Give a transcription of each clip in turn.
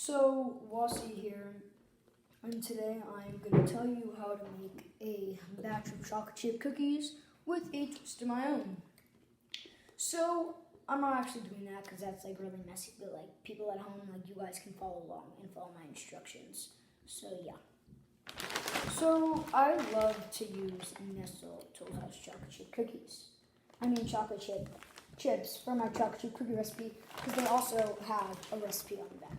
So, Wasi here, and today I'm going to tell you how to make a batch of chocolate chip cookies with a twist of my own. So, I'm not actually doing that because that's like really messy, but like people at home, like you guys can follow along and follow my instructions. So, yeah. So, I love to use Nestle Toll House chocolate chip cookies. Chocolate chip chips for my chocolate chip cookie recipe because they also have a recipe on the back.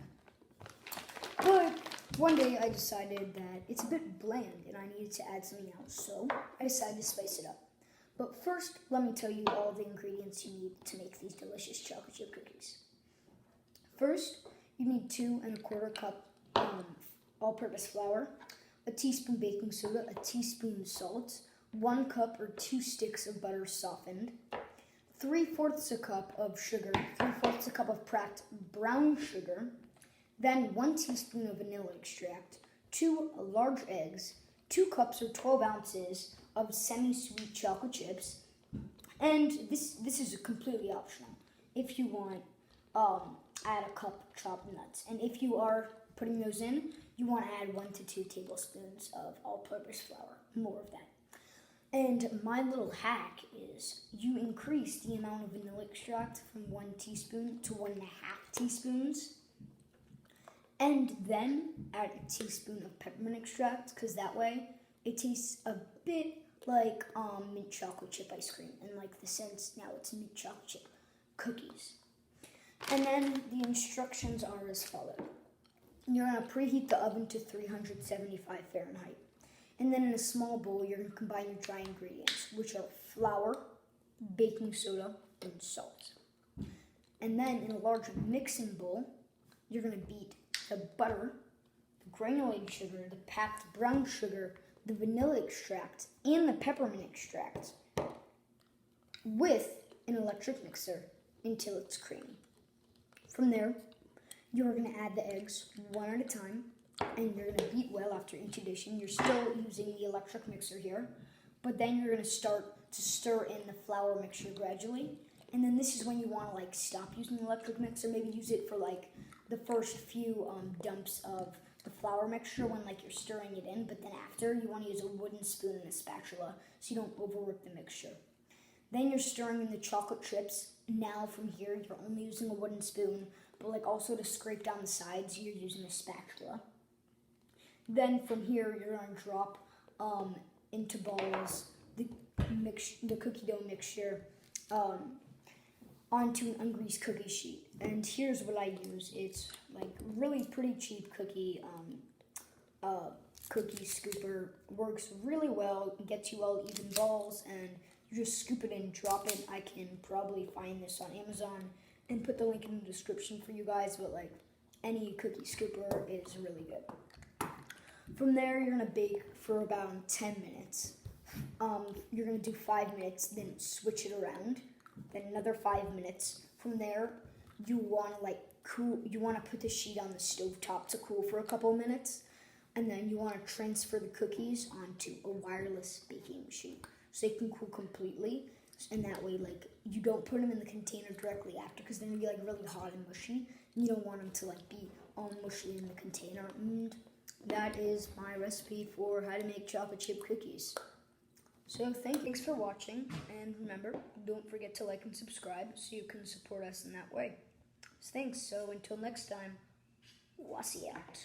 But one day I decided that it's a bit bland and I needed to add something else, so I decided to spice it up. But first, let me tell you all the ingredients you need to make these delicious chocolate chip cookies. First, you need 2 1/4 cup all-purpose flour, a teaspoon baking soda, a teaspoon salt, 1 cup or 2 sticks of butter softened, 3/4 a cup of sugar, 3/4 a cup of cracked brown sugar, then 1 teaspoon of vanilla extract, 2 large eggs, 2 cups or 12 ounces of semi-sweet chocolate chips, and this is completely optional. If you want, add a cup of chopped nuts, and if you are putting those in, you want to add 1 to 2 tablespoons of all-purpose flour, more of that. And my little hack is you increase the amount of vanilla extract from 1 teaspoon to 1.5 teaspoons. And then add a teaspoon of peppermint extract, because that way it tastes a bit like mint chocolate chip ice cream. And like the sense, now it's mint chocolate chip cookies. And then the instructions are as follows. You're going to preheat the oven to 375 Fahrenheit. And then in a small bowl, you're going to combine your dry ingredients, which are flour, baking soda, and salt. And then in a large mixing bowl, you're going to beat the butter, the granulated sugar, the packed brown sugar, the vanilla extract, and the peppermint extract with an electric mixer until it's creamy. From there, you're going to add the eggs one at a time, and you're going to beat well after each addition. You're still using the electric mixer here, but then you're going to start to stir in the flour mixture gradually. And then this is when you want to like stop using the electric mixer, maybe use it for like the first few dumps of the flour mixture when like you're stirring it in, but then after you want to use a wooden spoon and a spatula so you don't overwork the mixture. Then you're stirring in the chocolate chips. Now from here you're only using a wooden spoon, but like also to scrape down the sides you're using a spatula. Then from here you're going to drop into balls the cookie dough mixture onto an ungreased cookie sheet. And here's what I use. It's like really pretty cheap cookie scooper. Works really well, gets you all even balls, and you just scoop it in, drop it. I can probably find this on Amazon and put the link in the description for you guys, but like any cookie scooper is really good. From there, you're gonna bake for about 10 minutes. You're gonna do 5 minutes, then switch it around. Then another 5 minutes. From there, you want to You want to put the sheet on the stovetop to cool for a couple minutes, and then you want to transfer the cookies onto a wireless baking machine so they can cool completely. And that way, like you don't put them in the container directly after, because they're gonna be like really hot and mushy. And you don't want them to like be all mushy in the container. And that is my recipe for how to make chocolate chip cookies. So thanks for watching, and remember, don't forget to like and subscribe so you can support us in that way. So thanks, so until next time, Wasi out.